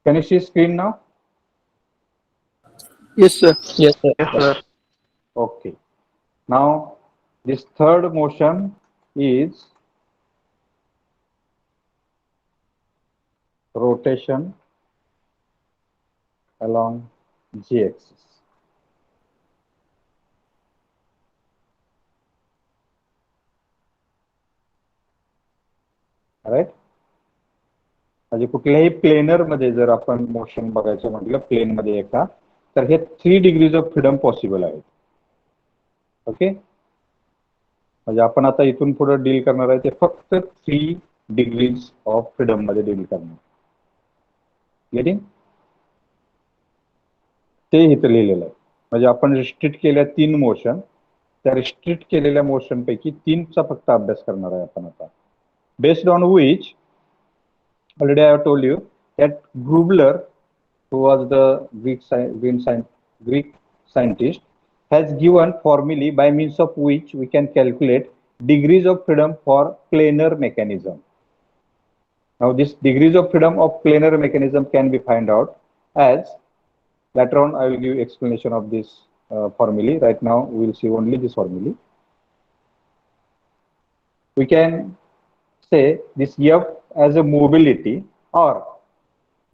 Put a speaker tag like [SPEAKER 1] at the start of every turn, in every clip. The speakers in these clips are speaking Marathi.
[SPEAKER 1] Can you see screen now?
[SPEAKER 2] Yes, sir.
[SPEAKER 3] Yes, sir.
[SPEAKER 4] Yes,
[SPEAKER 1] Yeah.
[SPEAKER 4] sir.
[SPEAKER 1] Okay. Now, this third motion is rotation along z-axis. Right. म्हणजे कुठल्याही प्लेनर मध्ये जर आपण मोशन बघायचं म्हटलं प्लेन मध्ये एका, तर हे 3 डिग्रीज ऑफ फ्रीडम पॉसिबल आहेत. ओके. म्हणजे आपण आता इथून पुढे डील करणार आहे ते फक्त 3 डिग्रीज ऑफ फ्रीडम मध्ये डील करणार. गेटिंग? ते इथं लिहिलेलं आहे. म्हणजे आपण रिस्ट्रिक्ट केल्या 3 मोशन, त्या रिस्ट्रिक्ट केलेल्या मोशन पैकी 3चा फक्त अभ्यास करणार आहे आपण आता. Based on which already I have told you that Grubler, who was the Greek scientist, has given formulae by means of which we can calculate degrees of freedom for planar mechanism. Now, this degrees of freedom of planar mechanism can be found out as, later on I will give explanation of this formulae. Right now, we will see only this formulae. We can say this F as a mobility or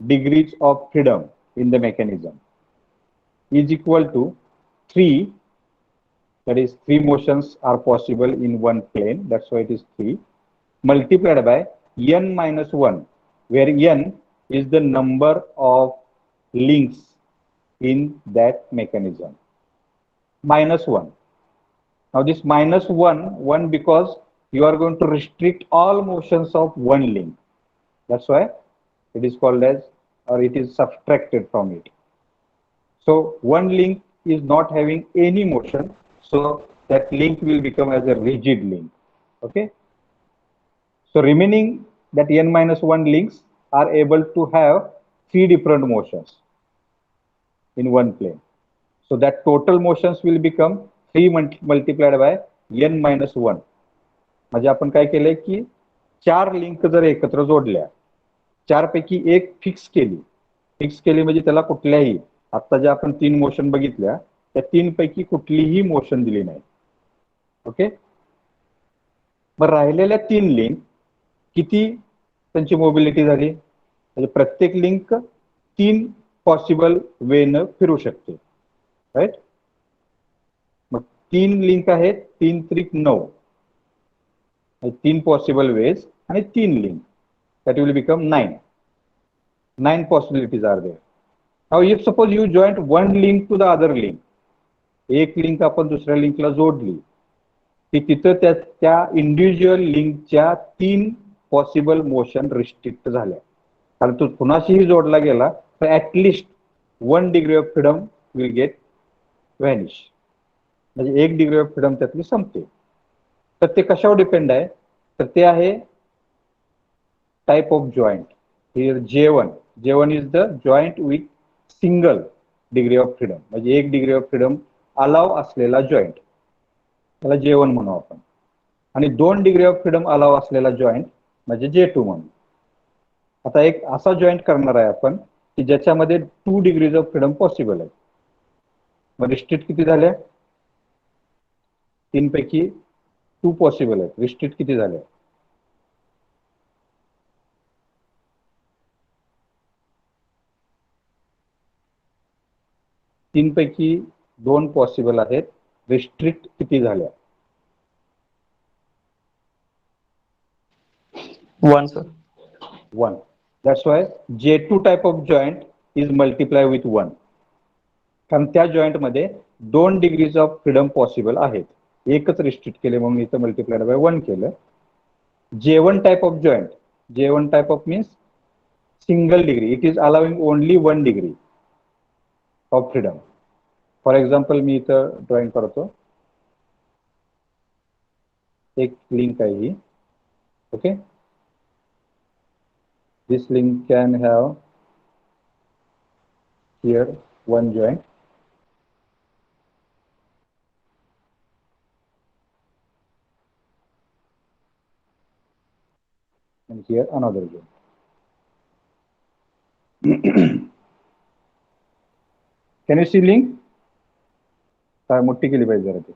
[SPEAKER 1] degrees of freedom in the mechanism is equal to 3, that is 3 motions are possible in one plane, that's why it is 3, multiplied by n minus 1, where n is the number of links in that mechanism, minus 1. Now this minus 1 because you are going to restrict all motions of one link. That's why it is called as, or it is subtracted from it. So one link is not having any motion, so that link will become as a rigid link. Okay. So remaining that n minus 1 links are able to have 3 different motions in one plane. So that total motions will become 3 multiplied by n minus 1. म्हणजे आपण काय केलंय की 4 लिंक जर एकत्र जोडल्या, 4 पैकी एक फिक्स केली म्हणजे त्याला कुठल्याही, आता ज्या आपण 3 मोशन बघितल्या त्या 3 पैकी कुठलीही मोशन दिली नाही. ओके. मग राहिलेल्या 3 लिंक किती त्यांची मोबिलिटी झाली, म्हणजे प्रत्येक लिंक 3 पॉसिबल वेनं फिरू शकते. राईट. मग 3 लिंक आहेत, 3 त्रिक 9, 3 possible ways and 3 link, that will become 9. 9 possibilities are there. Now if suppose you joint one link to the other link, एक लिंक आपण दुसऱ्या लिंकला जोडली की तिथं त्या इंडिव्हिज्युअल लिंकच्या 3 पॉसिबल मोशन रिस्ट्रिक्ट झाल्या. कारण तो कुणाशीही जोडला गेला तर at least 1 degree of freedom will get vanish, म्हणजे 1 डिग्री ऑफ फ्रीडम त्यातली संपते. तर ते कशावर डिपेंड आहे, तर ते आहे type of joint. Here J1 is the joint with single degree of freedom, म्हणजे 1 डिग्री ऑफ फ्रीडम अलाव असलेला जॉइंट, त्याला J1 म्हणू आपण. आणि 2 डिग्री ऑफ फ्रीडम अलाव असलेला जॉइंट म्हणजे J2 म्हणू. आता एक असा जॉइंट करणार आहे आपण की ज्याच्यामध्ये 2 डिग्रीज ऑफ फ्रीडम पॉसिबल आहे. मग रिस्ट्रिक्ट किती झाल्या, 3 पैकी 2 पॉसिबल आहेत, रिस्ट्रिक्ट किती झाल्या, 3 पैकी 2 पॉसिबल आहेत, रिस्ट्रिक्ट किती झाल्या,
[SPEAKER 3] 1, sir.
[SPEAKER 1] 1. That's why J2 type of joint is multiply with 1. कारण त्या जॉइंट मध्ये 2 डिग्रीज ऑफ फ्रीडम पॉसिबल आहेत, एकच रिस्ट्रिक्ट केले म्हणून इथं मल्टिप्लाइड बाय 1 केलं. J1 type of joint, J1 type of means single degree, it is allowing only 1 degree of freedom. For example मी इथं ड्रॉइंग करतो, एक लिंक आहे ही. Okay. This link can have here one joint, and here another joint. Can you see link? काय मोठी केली पाहिजे जरा ती.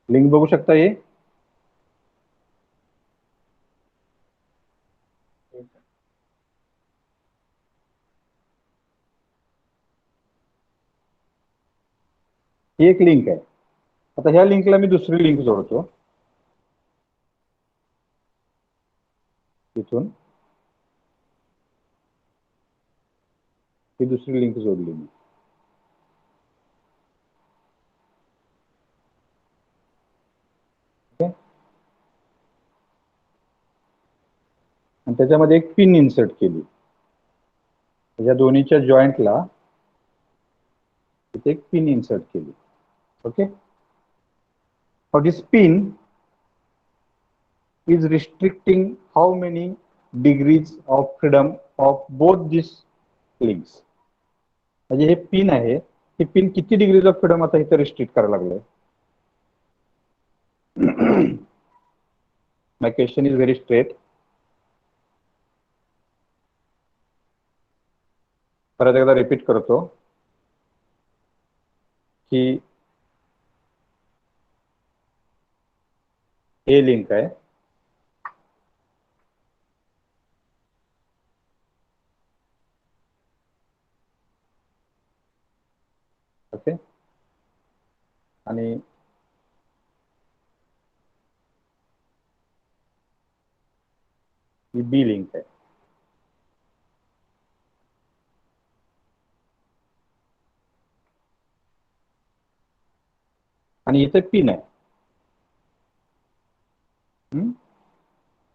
[SPEAKER 1] लिंक बघू शकता हे? ही एक लिंक आहे. आता ह्या लिंकला मी दुसरी लिंक जोडतो. इथून ही दुसरी लिंक जोडली मी. आणि त्याच्यामध्ये एक पिन इन्सर्ट केली. या दोन्हीच्या जॉईंटला इथे एक पिन इन्सर्ट केली. Okay. Now this pin is restricting how many degrees of freedom of both these links. म्हणजे हे पिन आहे, हे पिन किती डिग्रीज ऑफ फ्रीडम आता इथे रिस्ट्रिक्ट करायला लागलंय. माय क्वेश्चन इज व्हेरी स्ट्रेट. परत एकदा रिपीट करतो की हे लिंक आहे, ओके, आणि ही बी लिंक आहे. आणि इथे पिन आहे.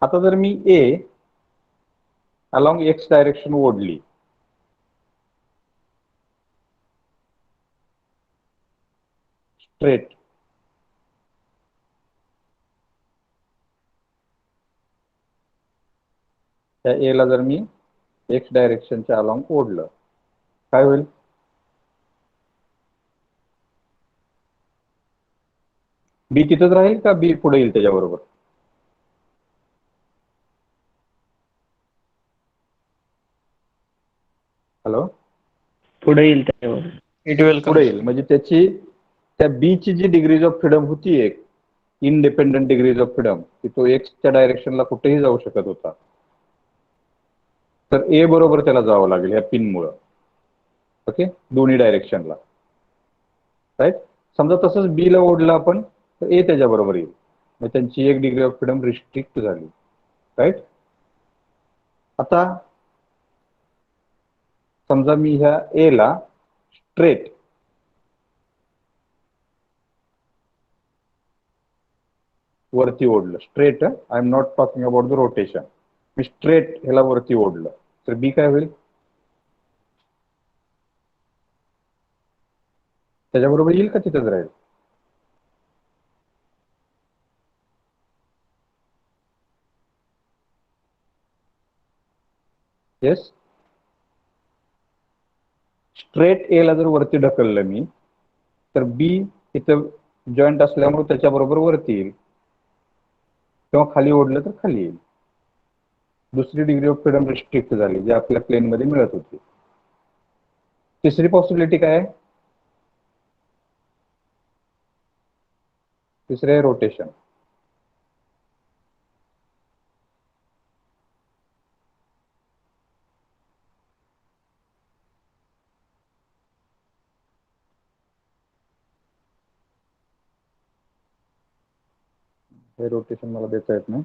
[SPEAKER 1] आता जर मी ए अलॉंग एक्स डायरेक्शन ओढली, स्ट्रेट, त्या ए ला जर मी एक्स डायरेक्शनच्या अलॉंग ओढलं, काय होईल? बी तिथंच राहील का बी पुढे येईल त्याच्याबरोबर? हॅलो,
[SPEAKER 2] पुढे येईल त्याच्यावर. इट विल
[SPEAKER 1] पुढे येईल म्हणजे त्याची त्या बी ची जी डिग्रीज ऑफ फ्रीडम होती, एक इंडिपेंडंट डिग्रीज ऑफ फ्रीडम, की तो एक्सच्या डायरेक्शनला कुठेही जाऊ शकत होता, तर ए बरोबर त्याला जावं लागेल या पिन मुळे. ओके, दोन्ही डायरेक्शनला, राईट. समजा तसंच बी ला ओढलं आपण तर ए त्याच्या बरोबर येईल, मग त्यांची एक डिग्री ऑफ फ्रीडम रिस्ट्रिक्ट झाली, राईट. आता समजा मी ह्या ए ला स्ट्रेट वरती ओढलं, straight, I am not talking about the rotation, me straight ह्याला वरती ओढलं, तर बी काय होईल? त्याच्याबरोबर येईल का तिथंच राहील? येस. स्ट्रेट ए ला जर वरती ढकललं मी, तर बी इथं जॉईंट असल्यामुळे त्याच्याबरोबर वरती येईल, किंवा खाली ओढलं तर खाली येईल. दुसरी डिग्री ऑफ फ्रीडम रिस्ट्रिक्ट झाली, जी आपल्या प्लेन मध्ये मिळत होती. तिसरी पॉसिबिलिटी काय आहे? तिसरे आहे रोटेशन. हे रोटेशन मला देता येत नाही.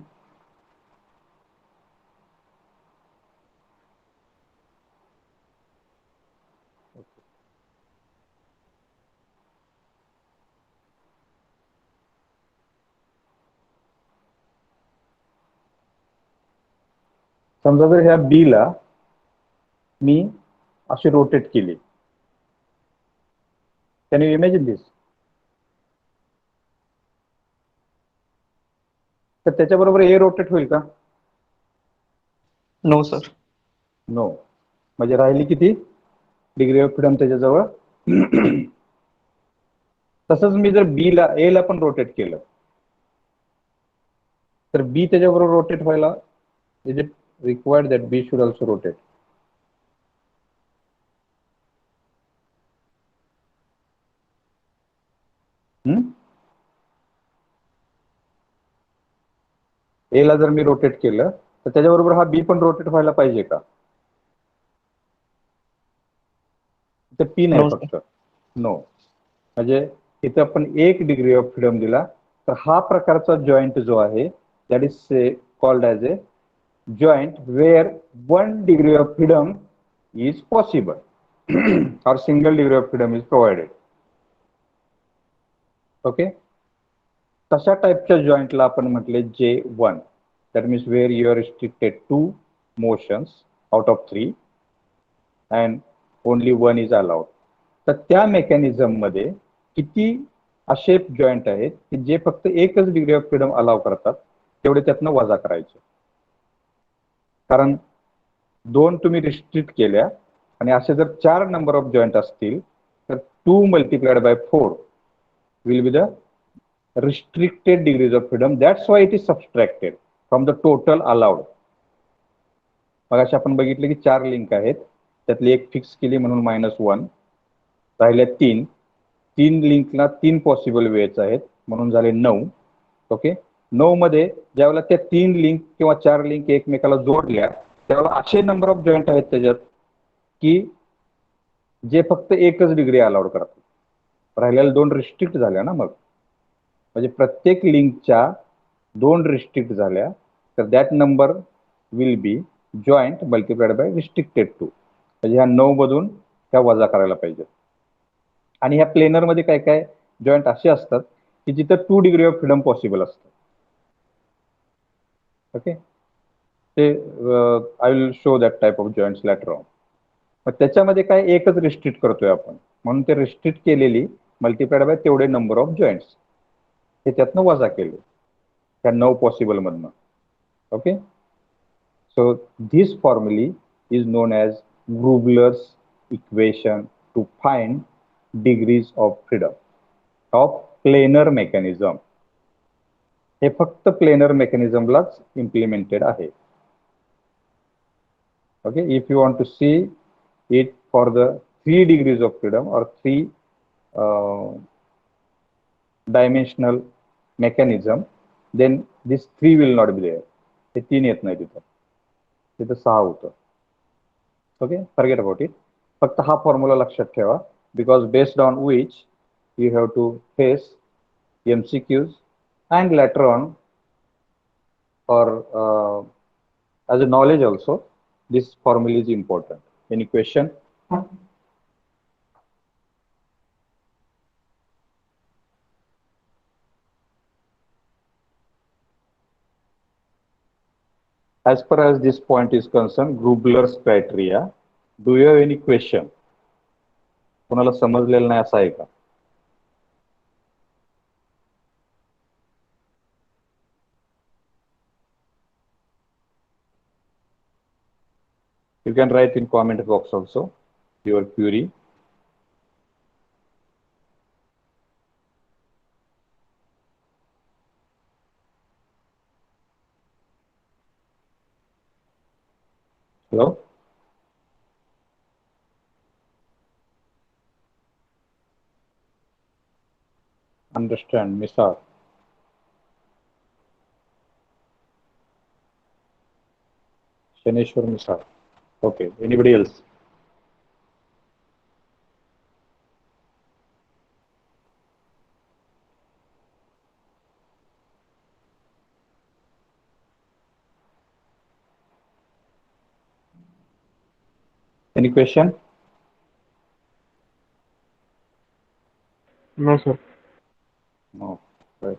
[SPEAKER 1] समजा जर ह्या बी ला मी अशी रोटेट केली, कॅन यू इमॅजिन दिस? तर त्याच्याबरोबर ए रोटेट होईल का?
[SPEAKER 2] No sir.
[SPEAKER 1] नो. म्हणजे राहिली किती डिग्री ऑफ फ्रीडम त्याच्याजवळ? तसंच मी जर बी ला ए ला पण रोटेट केलं, तर बी त्याच्याबरोबर रोटेट व्हायला is it required that B should also rotate? A ला जर मी रोटेट केलं तर त्याच्याबरोबर हा बी पण रोटेट व्हायला पाहिजे का? तर पी नाही
[SPEAKER 2] No,
[SPEAKER 1] फक्त नो. म्हणजे इथे आपण 1 डिग्री ऑफ फ्रीडम दिला तर हा प्रकारचा जॉईंट जो आहे that is called as a joint where 1 degree of freedom is possible और single degree of freedom is provided. Okay, तशा टाईपच्या जॉईंटला आपण म्हटले J1. That means where you are restricted 2 motions out of 3 and only 1 is allowed. तर त्या मेकॅनिझम मध्ये किती असे जॉईंट आहेत की जे फक्त 1च डिग्री ऑफ फ्रीडम अलाव करतात, तेवढे त्यातनं वजा करायचे. कारण 2 तुम्ही रिस्ट्रिक्ट केल्या आणि असे जर 4 नंबर ऑफ जॉईंट असतील तर 2 × 4 will be the restricted degrees of freedom. That's why it is subtracted from the total allowed. मगाशी आपण बघितलं की 4 लिंक आहेत, त्यातली एक फिक्स केली म्हणून -1, राहिल्या 3 लिंकला 3 पॉसिबल वेज आहेत म्हणून झाले 9. ओके, 9 मध्ये ज्यावेळेला त्या 3 लिंक किंवा 4 लिंक एकमेकाला जोडल्या त्यावेळेला असे नंबर ऑफ जॉईंट आहेत त्याच्यात की जे फक्त 1च डिग्री अलाउड करतात. राहिलेल्या 2 रिस्ट्रिक्ट झाल्या ना. मग म्हणजे प्रत्येक लिंकच्या 2 रिस्ट्रिक्ट झाल्या तर that number will be joint multiplied by restricted 2. म्हणजे ह्या 9 मधून त्या वजा करायला पाहिजे. आणि ह्या प्लेनर मध्ये काय काय जॉईंट असे असतात की जिथं 2 डिग्री ऑफ फ्रीडम पॉसिबल असतं. ओके, ते I will show that type of joints later on. मग त्याच्यामध्ये काय एकच रिस्ट्रिक्ट करतोय आपण म्हणून ते रिस्ट्रिक्ट केलेली मल्टिप्लाइड बाय तेवढे नंबर ऑफ जॉईंट्स हे त्यातनं वजा केले त्या 9 पॉसिबल मधनं. Okay, so this formulae is known as Grubler's equation to find degrees of freedom of planar mechanism. हे फक्त प्लेनर मेकॅनिझमलाच इम्प्लिमेंटेड आहे. Okay, if you want to see it for the 3 degrees of freedom or 3 dimensional mechanism, then this 3 will not be there. हे 3 येत नाही तिथं, तिथं 6 होतं. Okay, forget about it. फक्त हा फॉर्म्युला लक्षात ठेवा because based on which you have to face MCQs and later on or as a knowledge also this formula is important. Any question? As far as this point is concerned, Grubler's criteria, do you have any question? कोणाला समजलेलं नाही असं आहे का? You can write in comment box also your query. Hello? Understand, Misar. Shaneshwar Misar. Okay, anybody else? Any question?
[SPEAKER 2] no, sir.
[SPEAKER 1] No. Right.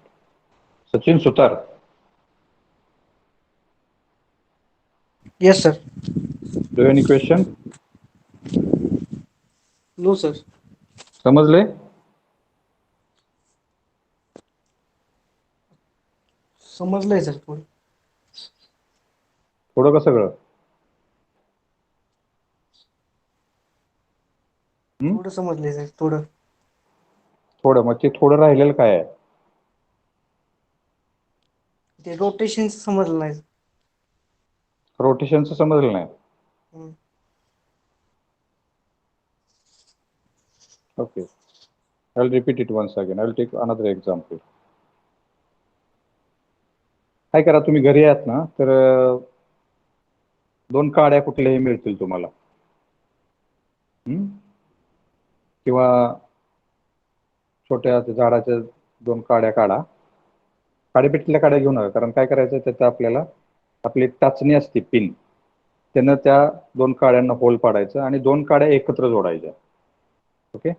[SPEAKER 1] Sachin Sutar.
[SPEAKER 3] Yes, sir.
[SPEAKER 1] Do you have any question?
[SPEAKER 3] No, sir.
[SPEAKER 1] समजले?
[SPEAKER 3] समजलंय सर थोडं.
[SPEAKER 1] थोडं का सगळं?
[SPEAKER 3] थोडं समजलंय सर थोडं.
[SPEAKER 1] थोडं, मग ते थोडं राहिलेलं काय आहे?
[SPEAKER 3] ते रोटेशनचं समजलं नाही.
[SPEAKER 1] रोटेशनचं समजलं नाही.
[SPEAKER 3] हम्म.
[SPEAKER 1] Okay, I'll repeat it once again. I'll take another example. काय करा, तुम्ही घरी आहात ना, तर दोन काड्या कुठल्याही मिळतील तुम्हाला. किंवा छोट्या झाडाच्या दोन काड्या काढा. काडीपेटीतल्या काड्या घेऊ नका, कारण काय करायचं त्याचं आपल्याला आपली टाचणी असते पिन, त्यानं त्या दोन काड्यांना होल पाडायचं आणि दोन काड्या एकत्र जोडायच्या. ओके,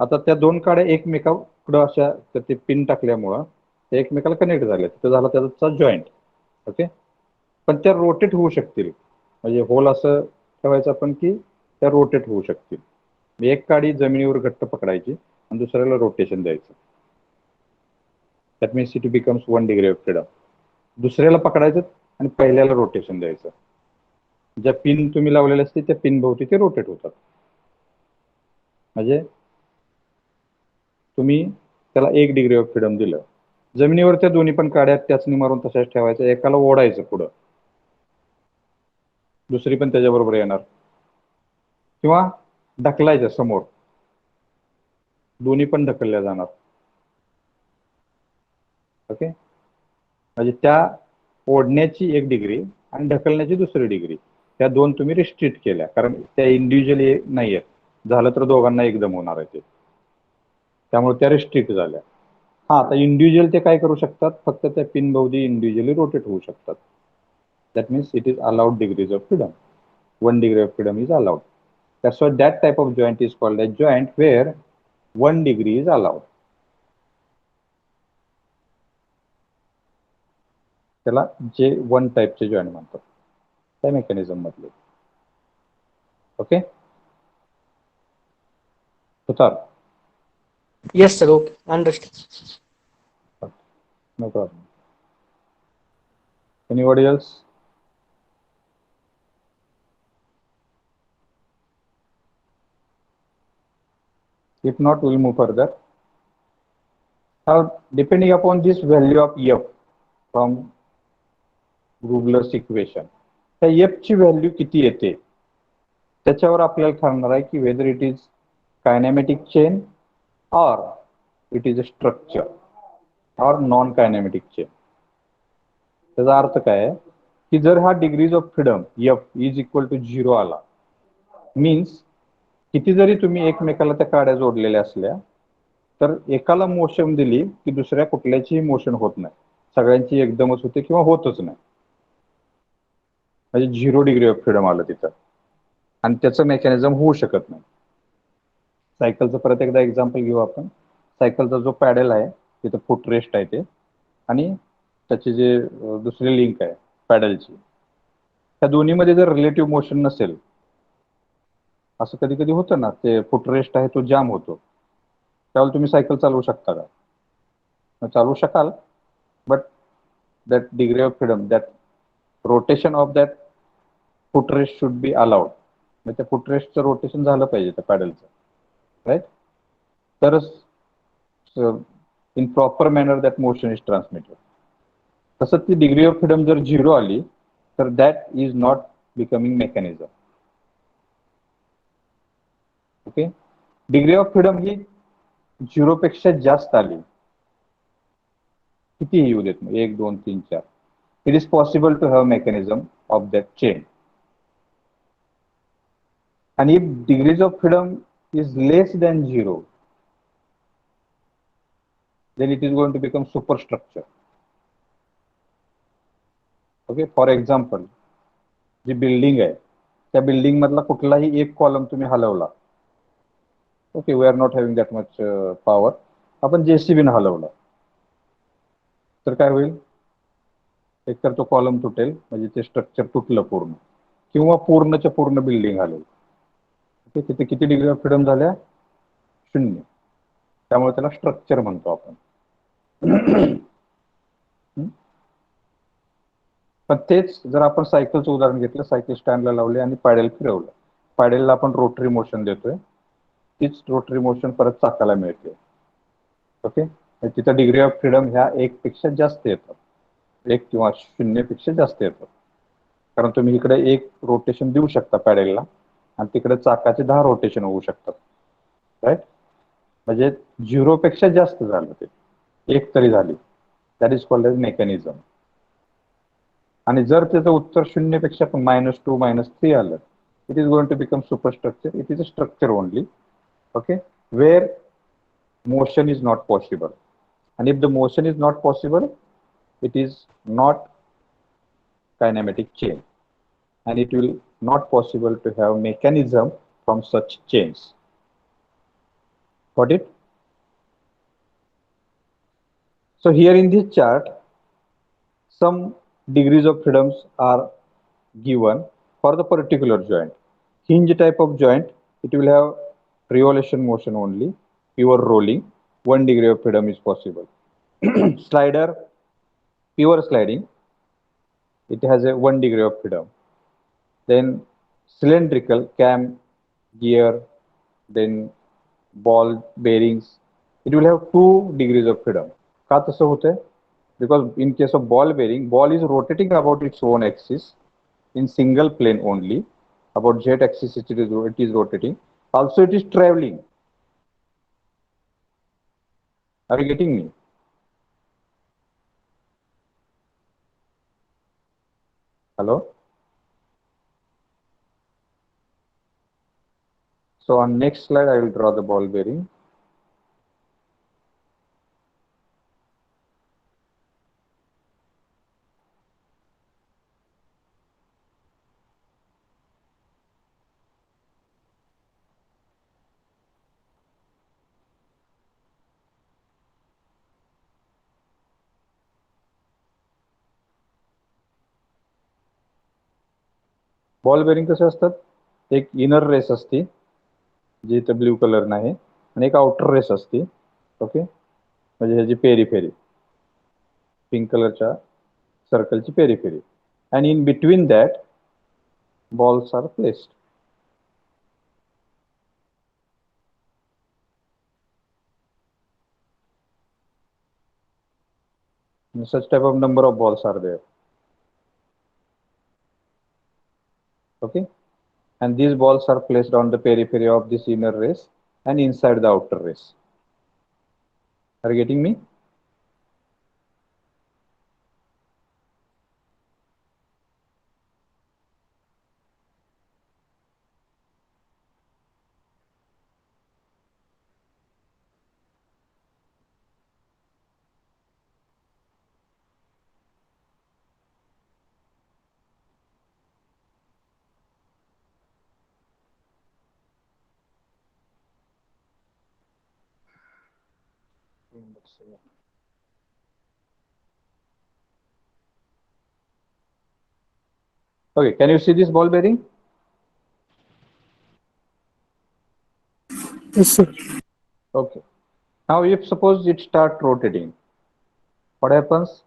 [SPEAKER 1] आता त्या दोन काड्या एकमेकाकडं अशा ते पिन टाकल्यामुळं ते एकमेकाला कनेक्ट झाले, तिथं झाला त्याचा जॉईंट. ओके, पण त्या रोटेट होऊ शकतील, म्हणजे होल असं ठेवायचं आपण की त्या रोटेट होऊ शकतील. एक काडी जमिनीवर घट्ट पकडायची आणि दुसऱ्याला रोटेशन द्यायचं. That means it becomes 1 degree of freedom. दुसऱ्याला पकडायचं आणि पहिल्याला रोटेशन द्यायचं. ज्या पिन तुम्ही लावलेले असते त्या पिन भोवती ते रोटेट होतात. म्हणजे तुम्ही त्याला 1 डिग्री ऑफ फ्रीडम दिलं. जमिनीवर त्या दोन्ही पण काड्या त्याचनी मारून तशाच ठेवायचं, एकाला ओढायचं पुढं, दुसरी पण त्याच्याबरोबर येणार, किंवा ढकलायचं समोर, दोन्ही पण ढकलल्या जाणार. ओके, म्हणजे त्या ओढण्याची 1 डिग्री आणि ढकलण्याची दुसरी डिग्री, त्या दोन तुम्ही रिस्ट्रिक्ट केल्या, कारण त्या इंडिव्हिज्युअली नाही आहेत. झालं तर दोघांना एकदम होणार आहे ते, त्यामुळे त्या रिस्ट्रिक्ट झाल्या. हा, आता इंडिव्हिज्युअल ते काय करू शकतात, फक्त त्या पिन भोवती इंडिव्हिज्युअली रोटेट होऊ शकतात. That means it is allowed degrees of freedom. 1 degree of freedom is allowed. That's why that type of joint is called a joint where 1 degree is allowed. त्याला J1 टाइपचे जॉईंट म्हणतात, त्या मेकॅनिझम मधले. ओके, होतात.
[SPEAKER 3] Yes, sir. Okay. Understood.
[SPEAKER 1] No problem. Anybody else? If not, we'll move further. Now, depending upon this value of F from Rubler's equation, त्या F ची व्हॅल्यू किती येते त्याच्यावर आपल्याला ठरणार आहे की whether it is kinetic chain or it is a structure or non-kinetic chain. त्याचा अर्थ काय आहे की जर हा degrees of freedom F is equal to 0 आला, मीन्स किती जरी तुम्ही एकमेकाला त्या काड्या जोडलेल्या असल्या तर एकाला मोशन दिली की दुसऱ्या कुठल्याचीही मोशन होत नाही, सगळ्यांची एकदमच होते किंवा होतच नाही. म्हणजे 0 डिग्री ऑफ फ्रीडम आलं तिथं, आणि त्याचं मेकॅनिझम होऊ शकत नाही. सायकलचं परत एकदा एक्झाम्पल घेऊ आपण. सायकलचा जो पॅडल आहे तिथं फुट रेस्ट आहे ते, आणि त्याची जे दुसरी लिंक आहे पॅडलची, त्या दोन्हीमध्ये जर रिलेटिव्ह मोशन नसेल, असं कधी कधी होतं ना, ते फुट रेस्ट आहे तो जाम होतो, त्यावेळेला तुम्ही सायकल चालवू शकता का? चालवू शकाल, but that degree of freedom, that rotation of that foot rest should be allowed. म्हणजे त्या फुट रेस्टचं रोटेशन झालं पाहिजे त्या पॅडलचं, राईट? तरच in proper manner that motion is transmitted. तसं ती डिग्री ऑफ फ्रीडम जर 0 आली तर that is not becoming mechanism. Okay, degree of freedom ही 0 पेक्षा जास्त आली, कितीही येऊ देत, 1, 2, 3, 4, it is possible to have mechanism of that chain. And if degrees of freedom is less than 0, then it is going to become superstructure. Okay, for example, जी बिल्डिंग आहे त्या बिल्डिंग मधला कुठलाही एक कॉलम तुम्ही हलवला, okay, we are not having that much power, आपण JCB हलवला तर काय होईल, एकतर तो कॉलम तुटेल, म्हणजे ते स्ट्रक्चर तुटलं पूर्ण, किंवा पूर्णच्या पूर्ण बिल्डिंग हलवेल. तिथे किती डिग्री ऑफ फ्रीडम झाल्या? 0. त्यामुळे त्याला स्ट्रक्चर म्हणतो आपण. पण तेच जर आपण सायकलचं उदाहरण घेतलं, सायकल स्टँडला लावले आणि पॅडल फिरवलं, पॅडलला आपण रोटरी मोशन देतोय, तीच रोटरी मोशन परत चाकाला मिळते. ओके, तिथं डिग्री ऑफ फ्रीडम ह्या 1 पेक्षा जास्त येतात, 1 किंवा 0 पेक्षा जास्त येतात. कारण तुम्ही इकडे 1 रोटेशन देऊ शकता पॅडेलला आणि तिकडे चाकाचे 10 रोटेशन होऊ शकतात, राईट. म्हणजे 0 पेक्षा जास्त झालं ते, 1 तरी झाली, that is called as mechanism. आणि जर त्याचं उत्तर 0 पेक्षा पण -2 -3 आलं, it is going to become superstructure. It is a structure only, okay, where motion is not possible. And if the motion is not possible, it is not kinematic chain, and it will not possible to have mechanism from such chains. Got it? So here in this chart, some degrees of freedoms are given for the particular joint. Hinge type of joint, it will have revolution motion only, pure rolling, 1 degree of freedom is possible. Slider, pure sliding, it has a 1 degree of freedom. Then cylindrical, cam, gear, then ball bearings, it will have 2 degrees of freedom. का तसं होतंय? Because in case of ball bearing, ball is rotating about its own axis in single plane only. About z axis it is rotating. Also it is traveling. Are you getting me? Hello? So on next slide, I will draw the ball bearing. Ball bearing कसे असतात? एक इनर रेस असते जी इथं ब्ल्यू कलर नाही, आणि एक आउटर रेस असते, ओके, म्हणजे ह्याची पेरिफेरी, पिंक कलरच्या सर्कलची periphery, and in between that balls are placed. And such type of number of balls are there, okay, and these balls are placed on the periphery of this inner race and inside the outer race. Are you getting me? Okay, can you see this ball bearing?
[SPEAKER 3] Yes, sir.
[SPEAKER 1] Okay. Now, if suppose it start rotating, what happens?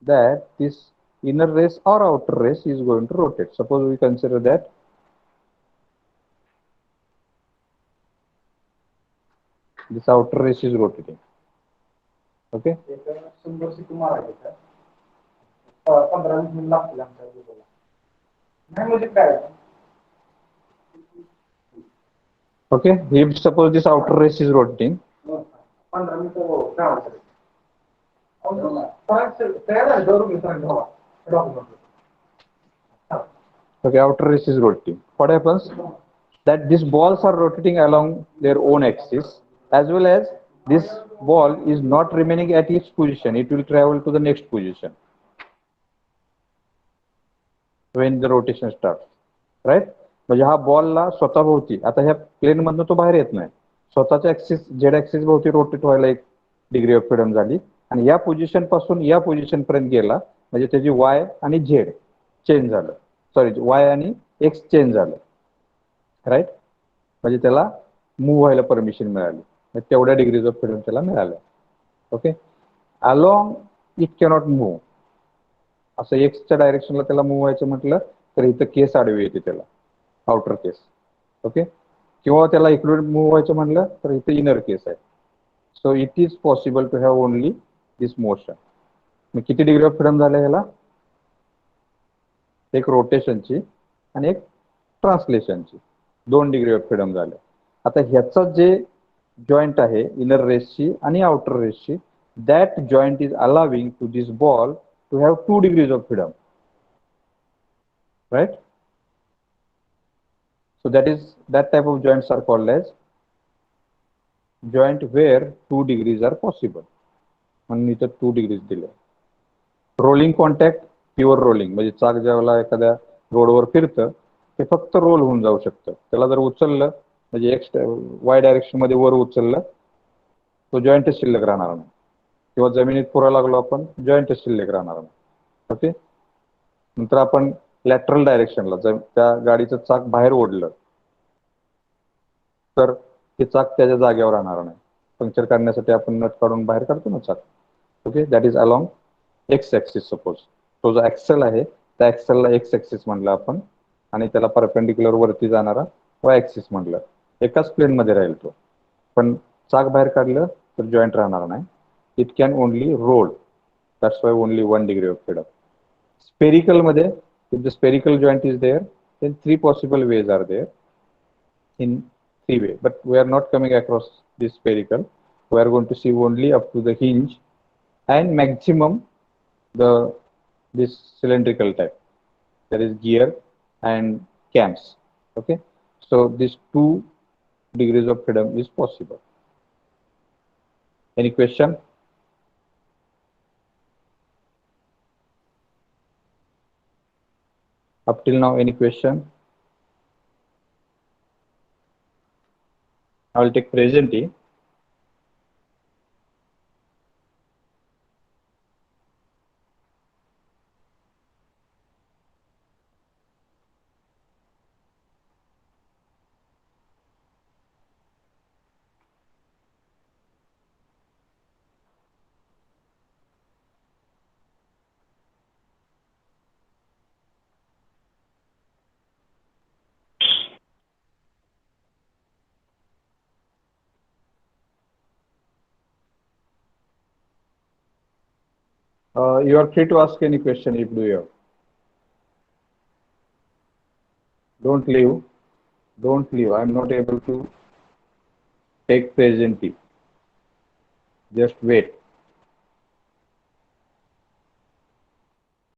[SPEAKER 1] That this inner race or outer race is going to rotate. Suppose we consider that this outer race is rotating. Okay. Okay. If suppose this outer race is rotating, okay, outer race is rotating. What happens? That these balls are rotating along their own axis, as well as this ball is not remaining at its position. It will travel to the next position when the rotation starts, right? म्हणजे हा बॉलला स्वतः भोवती, आता ह्या प्लेन मधनं तो बाहेर येत नाही, स्वतःच्या ऍक्सिस, झेड ऍक्सिस भोवती रोटेट व्हायला 1 डिग्री ऑफ फ्रीडम झाली, आणि या पोझिशन पासून या पोझिशन पर्यंत गेला, म्हणजे त्याची वाय आणि झेड चेंज झालं, सॉरी वाय आणि एक्स चेंज झालं, राईट. म्हणजे त्याला मूव्ह व्हायला परमिशन मिळाली, तेवढ्या डिग्रीज ऑफ फ्रीडम त्याला मिळाल्या. Okay. Along it cannot move, असं एक्सच्या डायरेक्शनला त्याला मूव्ह व्हायचं म्हटलं तर इथं केस आडवी येते त्याला, आउटर केस, ओके, किंवा त्याला इकडून मूव्ह व्हायचं म्हटलं तर इथं इनर केस आहे. So it is possible to have only this motion. मग किती डिग्री ऑफ फ्रीडम झालं ह्याला? एक रोटेशनची आणि एक ट्रान्सलेशनची 2 डिग्री ऑफ फ्रीडम झाले. आता ह्याचा जे जॉइंट आहे इनर रेसची आणि outer रेसची, that joint is allowing to this ball to have 2 degrees of freedom, right? So that type of joints are called as joint where 2 degrees are possible. म्हणून इथं 2 degrees दिले. रोलिंग कॉन्टॅक्ट, प्युअर रोलिंग, म्हणजे चाक ज्यावेळेला एखाद्या रोडवर फिरतं ते फक्त रोल होऊन जाऊ शकतं. त्याला जर उचललं म्हणजे एक्स वाय डायरेक्शन मध्ये वर उचललं तो जॉईंटच शिल्लक राहणार नाही, किंवा जमिनीत पुरा लागलो आपण जॉईंटच शिल्लक राहणार नाही. ओके. नंतर आपण लॅटरल डायरेक्शनला त्या गाडीचं चाक बाहेर ओढलं तर ते चाक त्याच्या जागेवर राहणार नाही. पंक्चर काढण्यासाठी आपण नट काढून बाहेर काढतो ना चाक. Okay. That is along x axis. Suppose तो जो ऍक्सेल आहे त्या ऍक्सेलला एक्स ऍक्सिस म्हणलं आपण आणि त्याला परपेंडिक्युलर वरती जाणारा वाय ऍक्सिस म्हणलं. एकाच प्लेन मध्ये राहील तो, पण चाक बाहेर काढलं तर जॉईंट राहणार नाही. It can only roll. That's why only 1 degree of freedom. Spherical मध्ये if the spherical joint is there then 3 possible ways are there, in 3 ways, but we are not coming across this spherical. We are going to see only up to the hinge and maximum this cylindrical type, that is gear and cams. Okay, so these 2 degrees of freedom is possible. Any question? Up till now, any question? I will take present. You are free to ask any question if you have. Don't leave. Don't leave. I am not able to take present. Just wait.